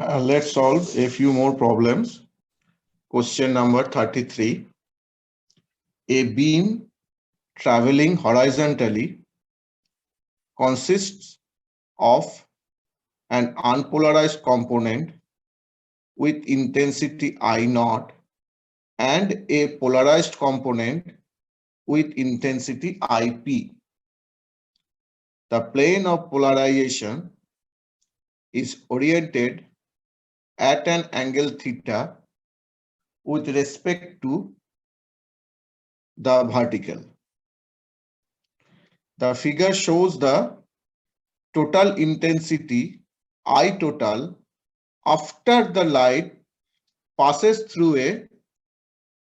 Let's solve a few more problems. Question number 33. A beam traveling horizontally consists of an unpolarized component with intensity I naught and a polarized component with intensity IP. The plane of polarization is oriented at an angle theta with respect to the vertical. The figure shows the total intensity I total after the light passes through a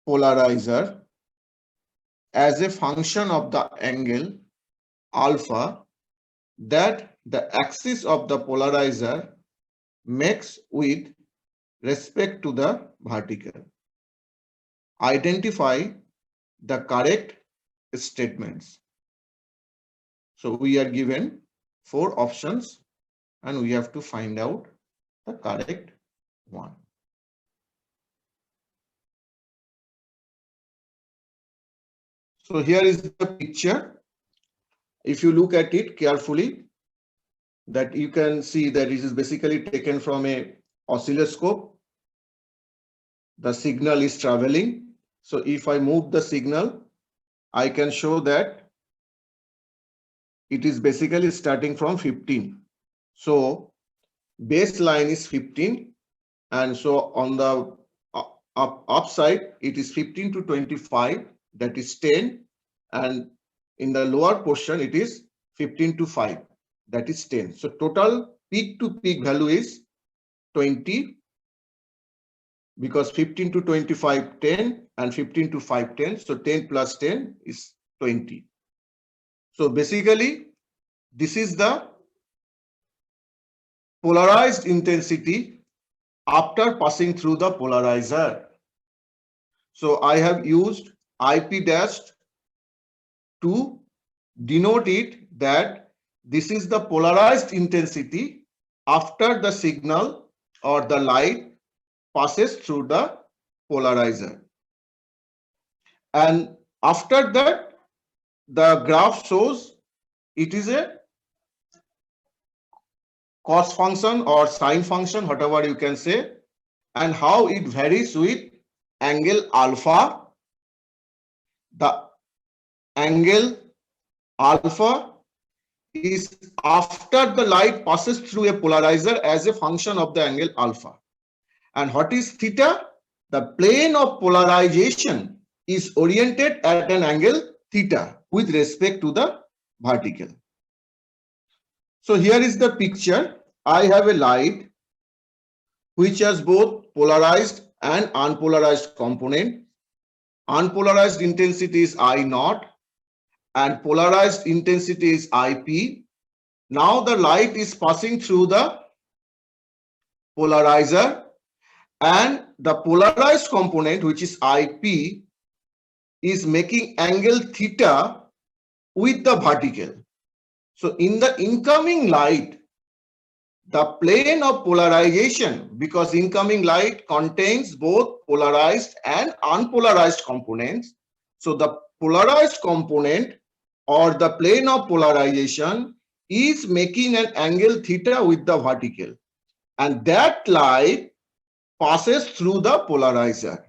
polarizer as a function of the angle alpha that the axis of the polarizer makes with respect to the vertical. Identify the correct statements. So we are given 4 options and we have to find out the correct one. So here is the picture. If you look at it carefully, that you can see that it is basically taken from a oscilloscope. The signal is traveling. So if I move the signal, I can show that it is basically starting from 15. So baseline is 15, and so on the upside it is 15 to 25, that is 10, and in the lower portion it is 15 to 5, that is 10. So total peak to peak value is 20, because 15 to 25 10 and 15 to 5 10, so 10 plus 10 is 20. So basically this is the polarized intensity after passing through the polarizer. So I have used IP dashed to denote it, that this is the polarized intensity after the signal or the light passes through the polarizer. And after that, the graph shows it is a cos function or sine function, whatever you can say, and how it varies with angle alpha. The angle alpha is after the light passes through a polarizer as a function of the angle alpha. And what is theta? The plane of polarization is oriented at an angle theta with respect to the vertical. So here is the picture. I have a light which has both polarized and unpolarized component. Unpolarized intensity is I naught and polarized intensity is IP. Now the light is passing through the polarizer, and the polarized component, which is IP, is making angle theta with the vertical. So in the incoming light, the plane of polarization, because incoming light contains both polarized and unpolarized components, so the polarized component or the plane of polarization is making an angle theta with the vertical, and that light passes through the polarizer,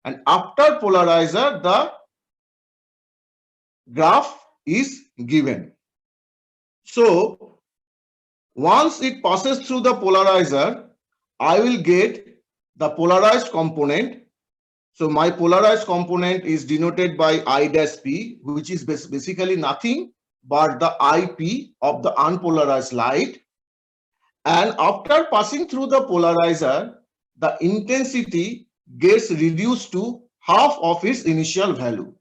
and after polarizer the graph is given. So once it passes through the polarizer, I will get the polarized component. So my polarized component is denoted by I dash P, which is basically nothing but the IP of the unpolarized light. And after passing through the polarizer, the intensity gets reduced to half of its initial value.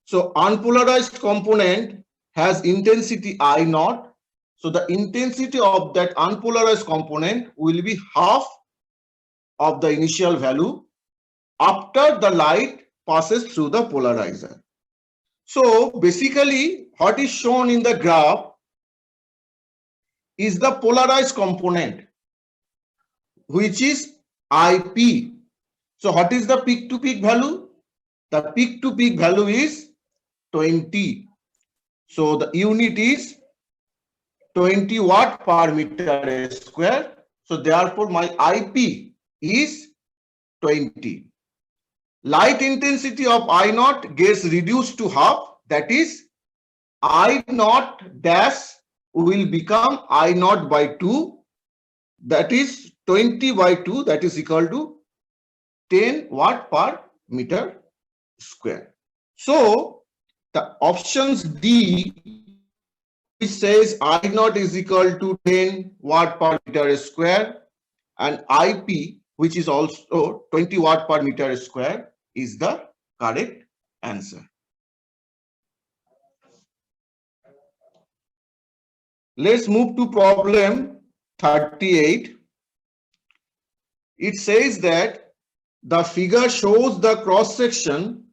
So unpolarized component has intensity I naught. So the intensity of that unpolarized component will be half of the initial value after the light passes through the polarizer. So basically what is shown in the graph is the polarized component. which is IP. So what is the peak to peak value? The peak to peak value is 20. So the unit is 20 watt per meter square. So therefore my IP is 20. Light intensity of I naught gets reduced to half, that is I naught dash will become I naught by 2, that is 20 by 2, that is equal to 10 watt per meter square. So the options D, which says I naught is equal to 10 watt per meter square, and IP, which is also 20 watt per meter square, is the correct answer. Let's move to problem 38. It says that the figure shows the cross section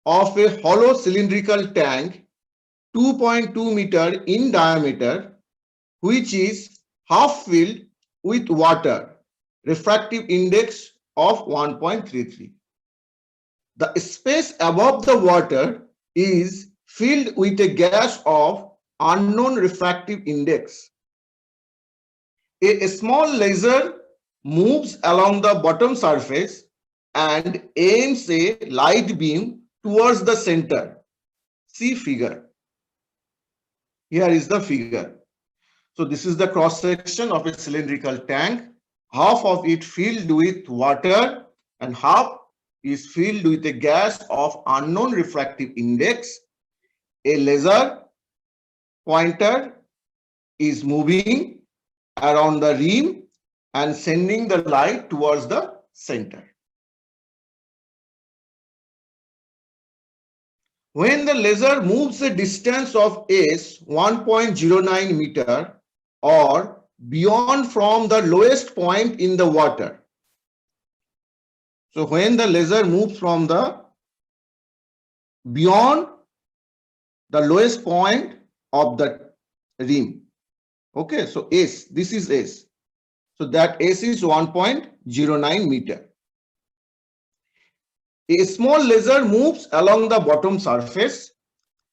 of a hollow cylindrical tank 2.2 meter in diameter, which is half filled with water, refractive index of 1.33. The space above the water is filled with a gas of unknown refractive index. A small laser moves along the bottom surface and aims a light beam towards the center. See figure. Here is the figure. So this is the cross section of a cylindrical tank. Half of it filled with water and half is filled with a gas of unknown refractive index. A laser pointer is moving around the rim and sending the light towards the center. When the laser moves a distance of s 1.09 meter or beyond from the lowest point in the water. So when the laser moves from the beyond the lowest point of the rim. Okay, so S, this is S. So that S is 1.09 meter. A small laser moves along the bottom surface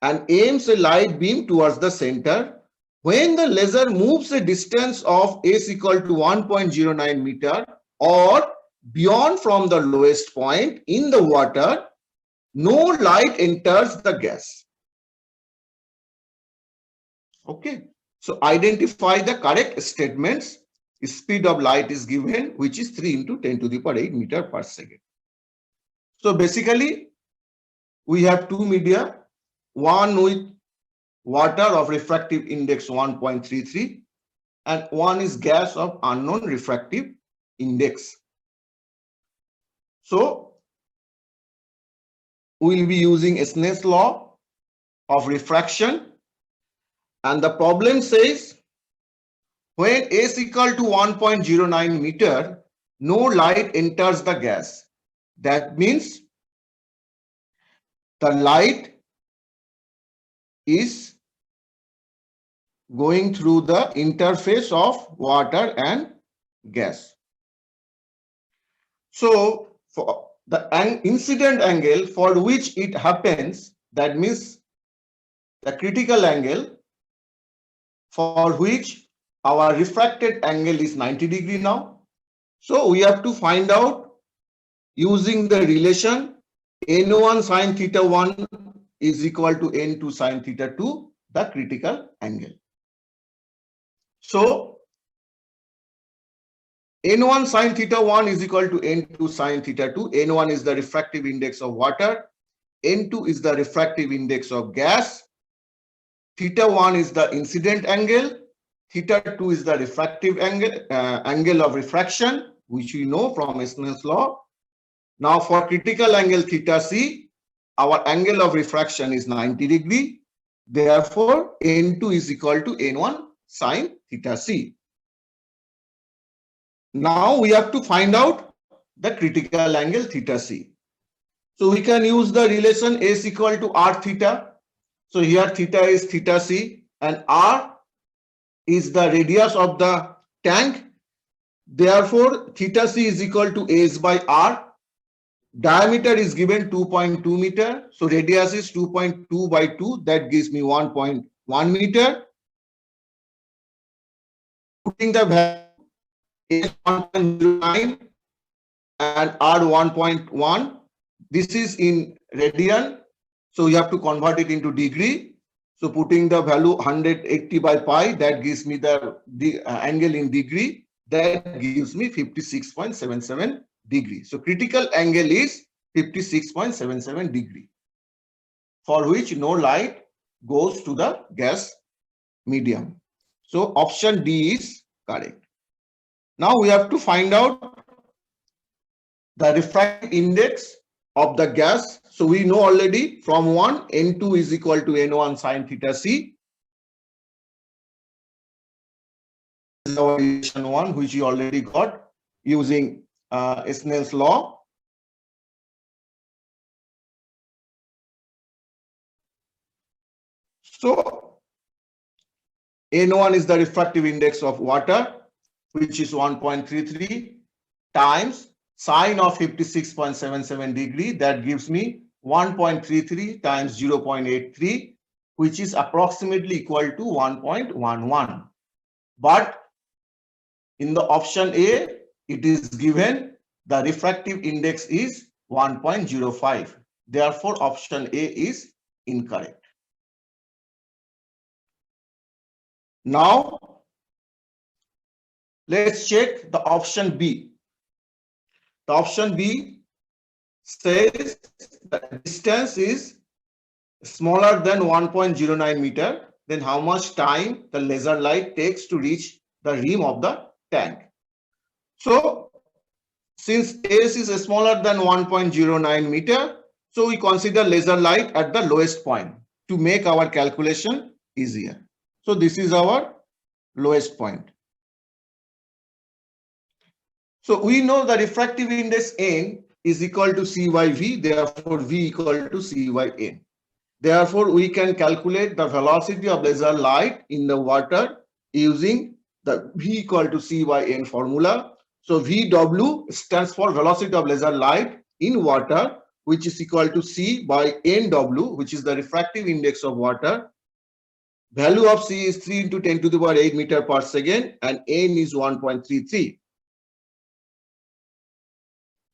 and aims a light beam towards the center. When the laser moves a distance of S equal to 1.09 meter or beyond from the lowest point in the water, no light enters the gas. Okay, so identify the correct statements. Speed of light is given, which is 3 into 10 to the power 8 meter per second. So basically, we have two media, one with water of refractive index 1.33 and one is gas of unknown refractive index. So we will be using Snell's law of refraction, and the problem says when S equal to 1.09 meter, no light enters the gas. That means the light is going through the interface of water and gas. So for the incident angle for which it happens, that means the critical angle for which our refracted angle is 90 degree now. So we have to find out using the relation n1 sine theta 1 is equal to n2 sine theta 2, the critical angle. So n1 sine theta 1 is equal to n2 sine theta 2. n1 is the refractive index of water, n2 is the refractive index of gas, theta 1 is the incident angle, theta 2 is the refractive angle, angle of refraction, which we know from Snell's law. Now for critical angle theta c, our angle of refraction is 90 degree. Therefore, n2 is equal to n1 sine theta c. Now we have to find out the critical angle theta c. So we can use the relation S equal to r theta. So here theta is theta c and r is the radius of the tank. Therefore, theta c is equal to S by R. Diameter is given 2.2 meter. So radius is 2.2 by 2. That gives me 1.1 meter. Putting the value is 1.09 and R 1.1. This is in radian. So you have to convert it into degree. So putting the value 180 by pi, that gives me the angle in degree. That gives me 56.77 degree. So critical angle is 56.77 degree, for which no light goes to the gas medium. So option D is correct. Now we have to find out the refractive index of the gas. So we know already from 1, N2 is equal to N1 sin theta c. This is our relation 1, which you already got using Snell's law. So N1 is the refractive index of water, which is 1.33 times sine of 56.77 degree. That gives me 1.33 times 0.83, which is approximately equal to 1.11. But in the option A, it is given the refractive index is 1.05. Therefore, option A is incorrect. Now, let's check the option B. The option B says the distance is smaller than 1.09 meter. Then how much time the laser light takes to reach the rim of the tank? So, since S is smaller than 1.09 meter, so we consider laser light at the lowest point to make our calculation easier. So this is our lowest point. So we know the refractive index N is equal to C by V, therefore V equal to C by N. Therefore, we can calculate the velocity of laser light in the water using the V equal to C by N formula. So VW stands for velocity of laser light in water, which is equal to C by NW, which is the refractive index of water. Value of C is 3 into 10 to the power 8 meter per second and N is 1.33.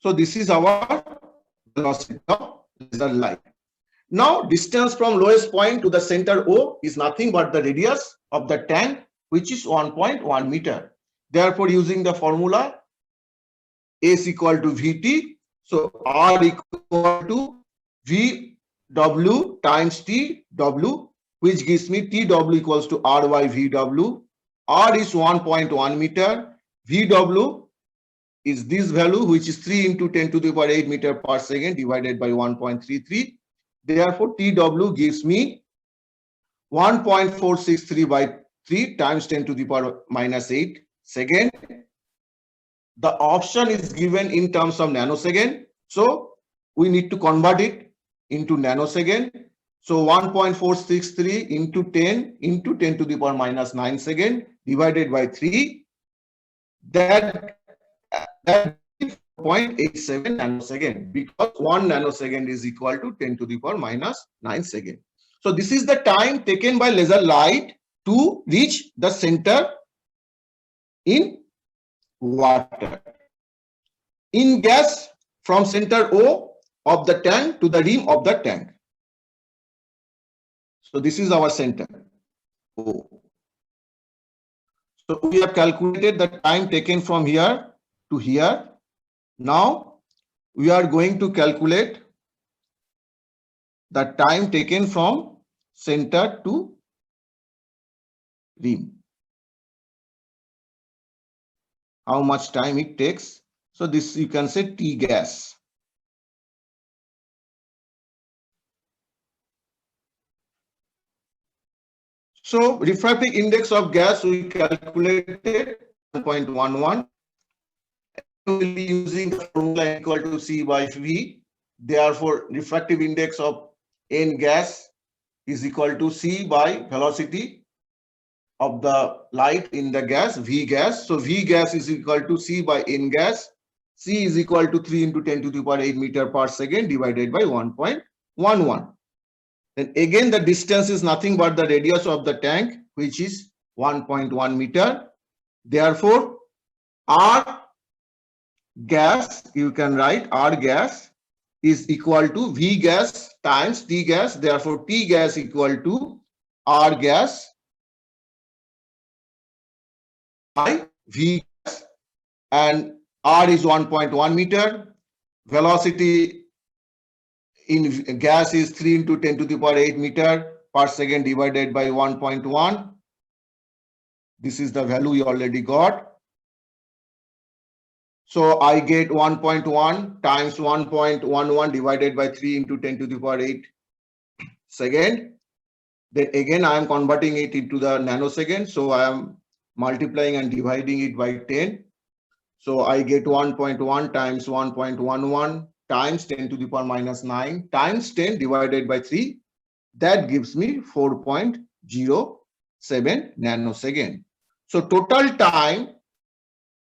So this is our velocity of laser light. Now distance from lowest point to the center O is nothing but the radius of the tank, which is 1.1 meter. Therefore, using the formula S equal to Vt, so R equal to Vw times Tw, which gives me Tw equals to R by Vw. R is 1.1 meter. Vw is this value, which is 3 into 10 to the power 8 meter per second divided by 1.33. Therefore, Tw gives me 1.463 by 3 times 10 to the power minus 8 second. The option is given in terms of nanosecond. So we need to convert it into nanosecond. So 1.463 into 10 to the power minus 9 second divided by 3. That 0.87 nanosecond, because 1 nanosecond is equal to 10 to the power minus 9 second. So this is the time taken by laser light to reach the center in water. In gas, from center O of the tank to the rim of the tank. So this is our center O. So we have calculated the time taken from here to here. Now we are going to calculate the time taken from center to rim. How much time it takes. So this you can say T gas. So refractive index of gas we calculated 1.11. We will be using the formula equal to C by V. Therefore, refractive index of N gas is equal to C by velocity of the light in the gas, V gas. So V gas is equal to C by N gas. C is equal to 3 into 10 to the power 8 meter per second divided by 1.11. Then again the distance is nothing but the radius of the tank, which is 1.1 meter. Therefore, R gas, you can write R gas is equal to V gas times T gas. Therefore, T gas equal to R gas by V gas, and R is 1.1 meter. Velocity in gas is 3 into 10 to the power 8 meter per second divided by 1.1. This is the value we already got. So I get 1.1 times 1.11 divided by 3 into 10 to the power 8 second. Then again I am converting it into the nanosecond. So I am multiplying and dividing it by 10. So I get 1.1 times 1.11 times 10 to the power minus 9 times 10 divided by 3. That gives me 4.07 nanosecond. So total time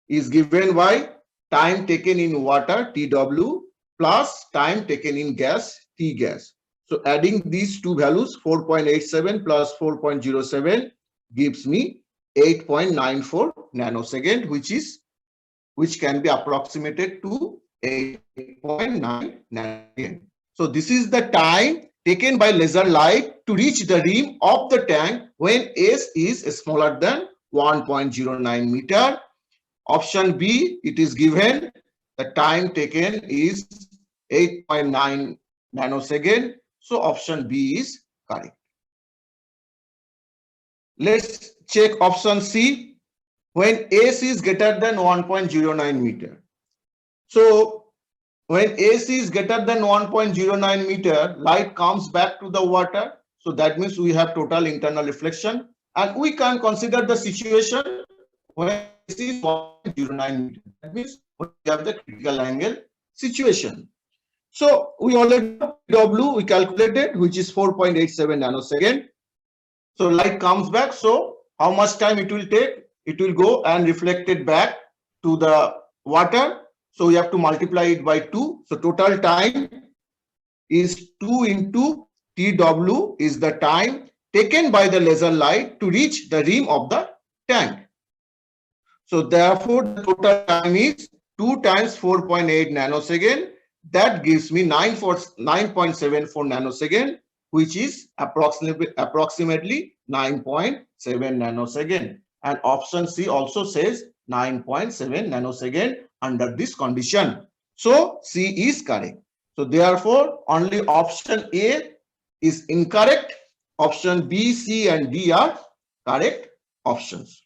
is given by time taken in water, TW, plus time taken in gas, T gas. So adding these two values, 4.87 plus 4.07 gives me 8.94 nanosecond, which can be approximated to 8.9 nanosecond. So this is the time taken by laser light to reach the rim of the tank when S is smaller than 1.09 meter. Option B, it is given the time taken is 8.9 nanosecond. So option B is correct. Let's check option C. When S is greater than 1.09 meter. So when S is greater than 1.09 meter, light comes back to the water. So that means we have total internal reflection, and we can consider the situation when S is 1.09 meter. That means we have the critical angle situation. So we already know W we calculated, which is 4.87 nanosecond. So light comes back. So how much time it will take? It will go and reflect it back to the water. So we have to multiply it by 2. So total time is 2 into TW is the time taken by the laser light to reach the rim of the tank. So therefore, the total time is 2 times 4.8 nanosecond. That gives me 9.74 nanosecond, which is approximately 9.7 nanosecond. And option C also says 9.7 nanosecond under this condition. So C is correct. So therefore, only option A is incorrect. Option B, C, and D are correct options.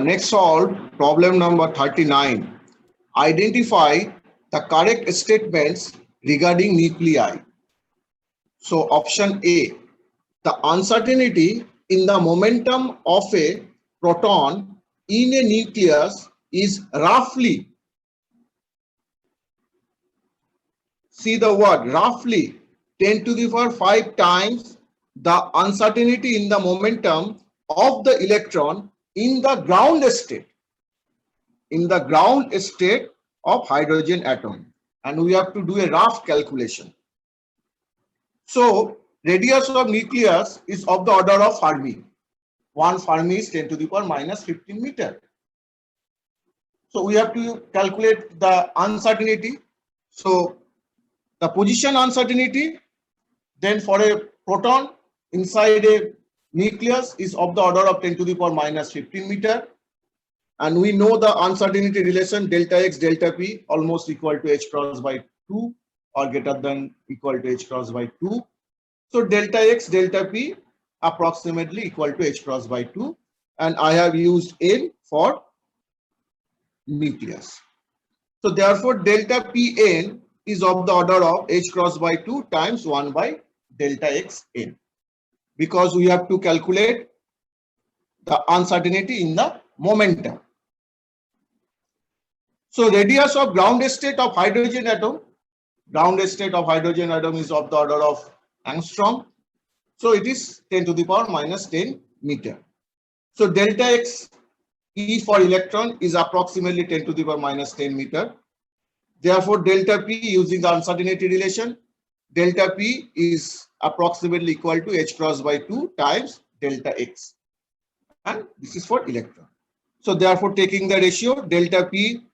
Next solve problem number 39. Identify the correct statements regarding nuclei. So option A, the uncertainty in the momentum of a proton in a nucleus is roughly, see the word roughly, 10 to the power 5 times the uncertainty in the momentum of the electron in the ground state, of hydrogen atom. And we have to do a rough calculation. So radius of nucleus is of the order of Fermi. 1 Fermi is 10 to the power minus 15 meter. So we have to calculate the uncertainty. So the position uncertainty, then for a proton inside a nucleus is of the order of 10 to the power minus 15 meter. And we know the uncertainty relation delta x delta p almost equal to h cross by 2 or greater than equal to h cross by 2. So delta x delta p approximately equal to h cross by 2, and I have used n for nucleus. So therefore delta pn is of the order of h cross by 2 times 1 by delta x n. because we have to calculate the uncertainty in the momentum. So radius of ground state of hydrogen atom, is of the order of angstrom. So it is 10 to the power minus 10 meter. So delta x E for electron is approximately 10 to the power minus 10 meter. Therefore, delta P, using the uncertainty relation, delta P is approximately equal to h cross by 2 times delta x. And this is for electron. So therefore, taking the ratio delta P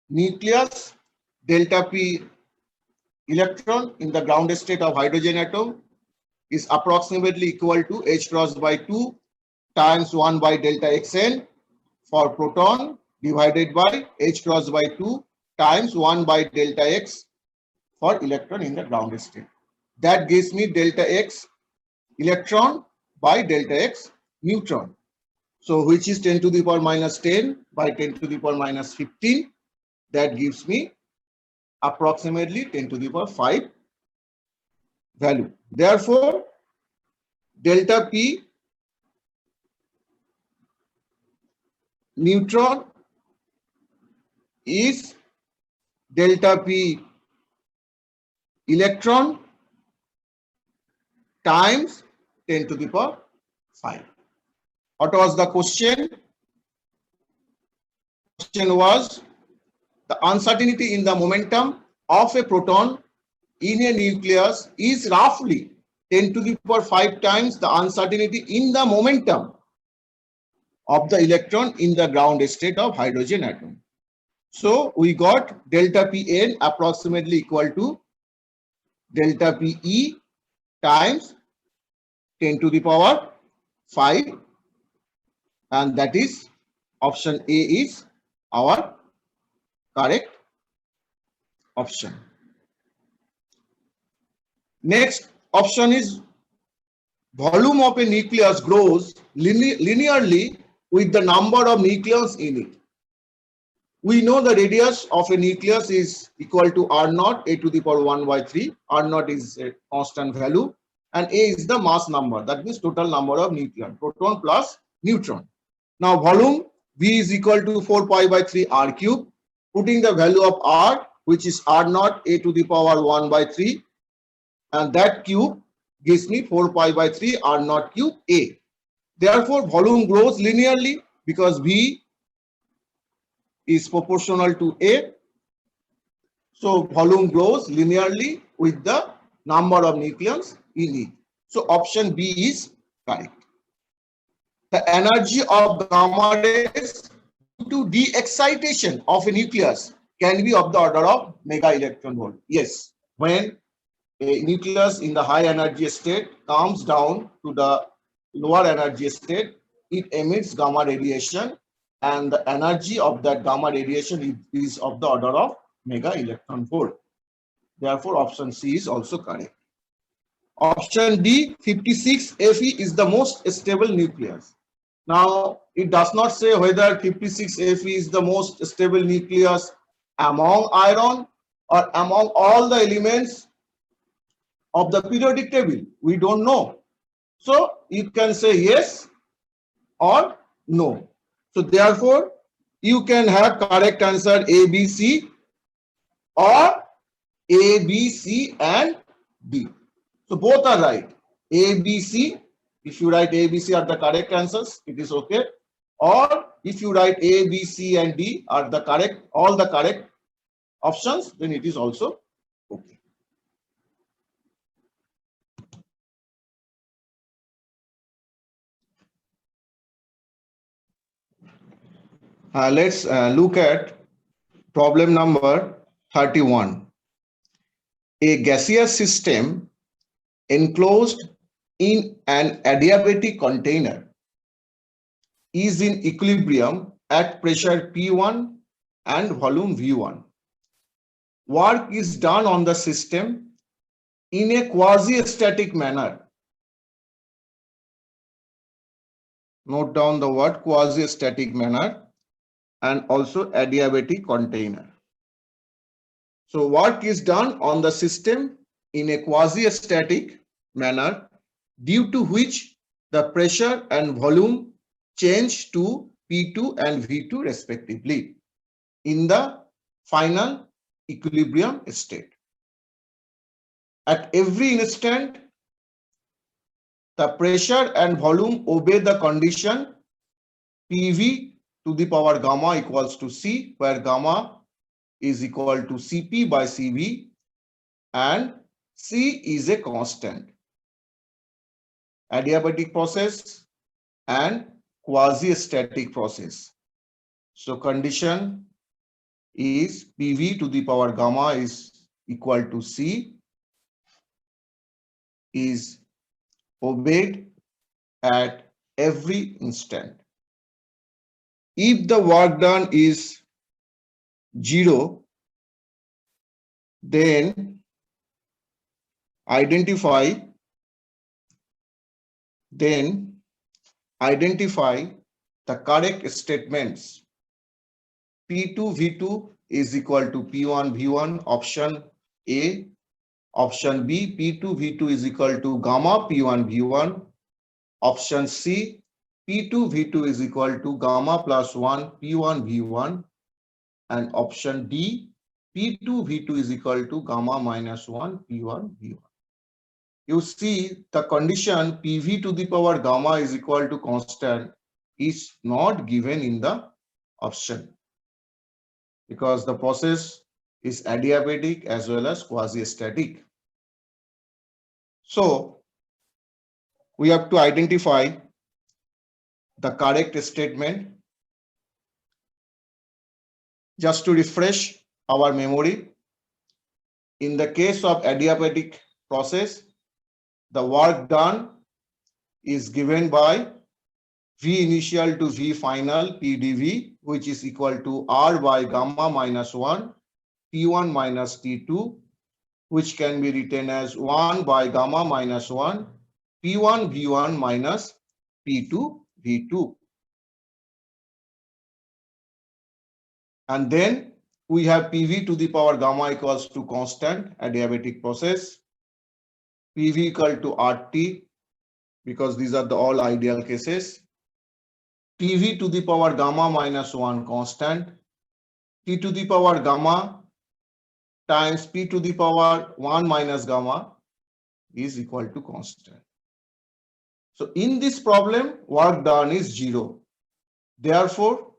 nucleus, delta P electron in the ground state of hydrogen atom is approximately equal to h cross by 2 times 1 by delta xn for proton divided by h cross by 2 times 1 by delta x for electron in the ground state. That gives me delta x electron by delta x neutron. So which is 10 to the power minus 10 by 10 to the power minus 15. That gives me approximately 10 to the power 5 value. Therefore, delta P neutron is delta P electron times 10 to the power 5. What was the question? Question was the uncertainty in the momentum of a proton in a nucleus is roughly 10 to the power 5 times the uncertainty in the momentum of the electron in the ground state of hydrogen atom. So we got delta Pn approximately equal to delta Pe times 10 to the power 5, and that is option A is our correct option. Next option is volume of a nucleus grows linearly with the number of nucleons in it. We know the radius of a nucleus is equal to R naught, a to the power 1 by 3. R naught is a constant value and a is the mass number. That means total number of nucleon, proton plus neutron. Now volume V is equal to 4 pi by 3 R cube. Putting the value of R, which is R naught, a to the power 1 by 3, and that cube gives me 4 pi by 3 R naught cube A. Therefore, volume grows linearly because V is proportional to A. So volume grows linearly with the number of nucleons in it. So option B is correct. The energy of gamma rays due to de-excitation of a nucleus can be of the order of mega electron volt. Yes, when a nucleus in the high energy state comes down to the lower energy state, it emits gamma radiation, and the energy of that gamma radiation is of the order of mega electron volt. Therefore, option C is also correct. Option D, 56 Fe is the most stable nucleus. Now, it does not say whether 56 Fe is the most stable nucleus among iron or among all the elements of the periodic table. We don't know. So, you can say yes or no. So, therefore, you can have correct answer A, B, C or A, B, C and D. So, both are right. A, B, C. If you write A, B, C are the correct answers, it is okay. Or if you write A, B, C and D are the correct, all the correct options, then it is also okay. Let's look at problem number 31. A gaseous system enclosed in an adiabatic container is in equilibrium at pressure P1 and volume V1. Work is done on the system in a quasi-static manner. Note down the word quasi-static manner and also adiabatic container. So work is done on the system in a quasi-static manner due to which the pressure and volume change to P2 and V2 respectively in the final equilibrium state. At every instant, the pressure and volume obey the condition PV to the power gamma equals to C, where gamma is equal to Cp by Cv and C is a constant. Adiabatic process and quasi-static process. So condition is PV to the power gamma is equal to C is obeyed at every instant. If the work done is 0, then identify the correct statements. P2 V2 is equal to P1 V1, option A. Option B, P2 V2 is equal to gamma P1 V1. Option C, P2 V2 is equal to gamma plus 1 P1 V1. And option D, P2 V2 is equal to gamma minus 1 P1 V1. You see the condition PV to the power gamma is equal to constant is not given in the option because the process is adiabatic as well as quasi-static. So we have to identify the correct statement. Just to refresh our memory, in the case of adiabatic process, the work done is given by V initial to V final PdV, which is equal to R by gamma minus 1 P1 minus T2, which can be written as 1 by gamma minus 1 P1 V1 minus P2 V2. And then we have PV to the power gamma equals to constant adiabatic process. PV equal to RT because these are the all ideal cases. PV to the power gamma minus 1 constant. T to the power gamma times P to the power 1 minus gamma is equal to constant. So in this problem, work done is 0. Therefore,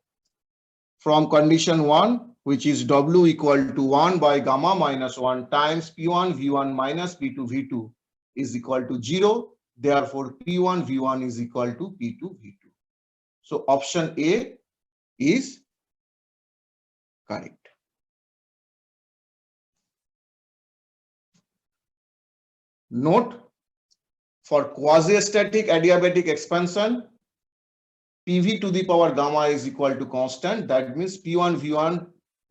from condition 1, which is W equal to 1 by gamma minus 1 times P1 V1 minus P2 V2 is equal to 0. Therefore, P1 V1 is equal to P2 V2. So option A is correct. Note, for quasi-static adiabatic expansion, PV to the power gamma is equal to constant. That means P1 V1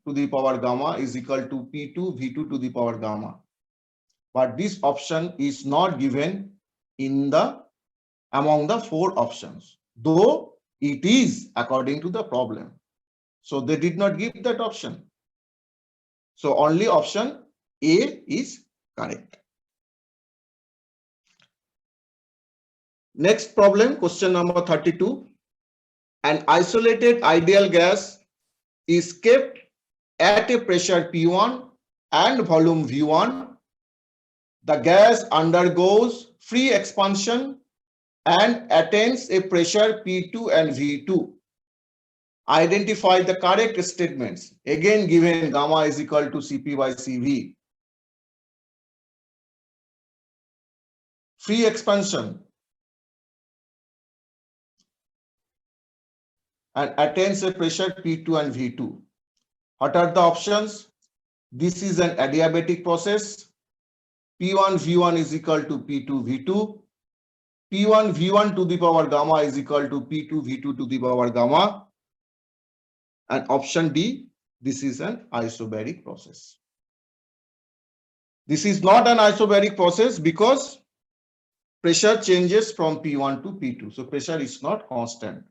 to the power gamma is equal to P2 V2 to the power gamma. But this option is not given in the among the 4 options, though it is according to the problem. So they did not give that option. So only option A is correct. Next problem, question number 32. An isolated ideal gas is kept at a pressure P1 and volume V1. The gas undergoes free expansion and attains a pressure P2 and V2. Identify the correct statements. Again given gamma is equal to Cp by Cv. Free expansion and attains a pressure P2 and V2. What are the options? This is an adiabatic process. P1 V1 is equal to P2 V2. P1 V1 to the power gamma is equal to P2 V2 to the power gamma. And option D, this is an isobaric process. This is not an isobaric process because pressure changes from P1 to P2. So pressure is not constant.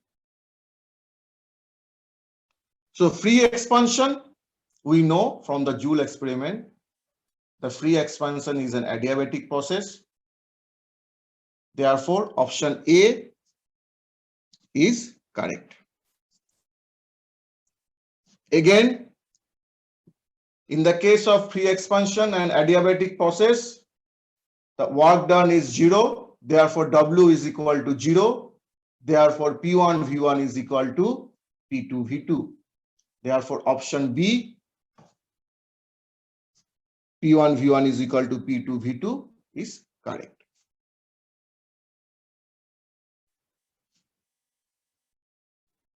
So free expansion, we know from the Joule experiment, the free expansion is an adiabatic process. Therefore, option A is correct. Again, in the case of free expansion and adiabatic process, the work done is 0. Therefore, W is equal to 0. Therefore, P1 V1 is equal to P2 V2. Therefore, option B, P1 V1 is equal to P2 V2 is correct.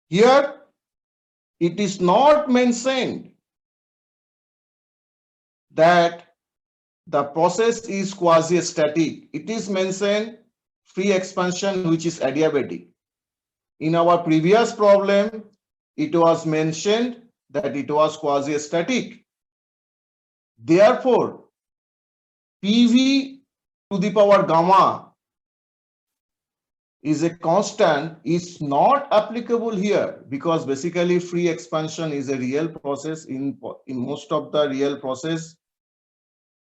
Here, it is not mentioned that the process is quasi-static. It is mentioned free expansion, which is adiabatic. In our previous problem, it was mentioned that it was quasi-static. Therefore, PV to the power gamma is a constant is not applicable here, because basically free expansion is a real process. In most of the real process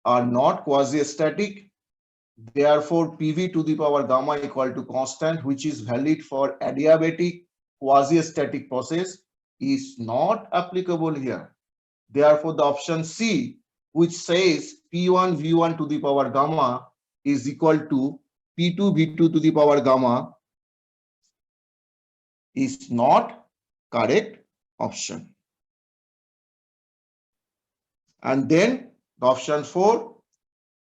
are not quasi-static. Therefore, PV to the power gamma equal to constant, which is valid for adiabatic quasi-static process, is not applicable here. Therefore, the option C, which says P1 V1 to the power gamma is equal to P2 V2 to the power gamma, is not correct option. And then the option 4,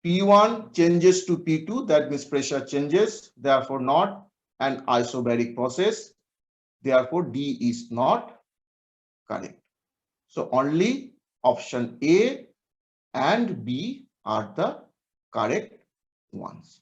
P1 changes to P2, that means pressure changes, therefore not an isobaric process. Therefore, D is not correct. So only option A and B are the correct ones.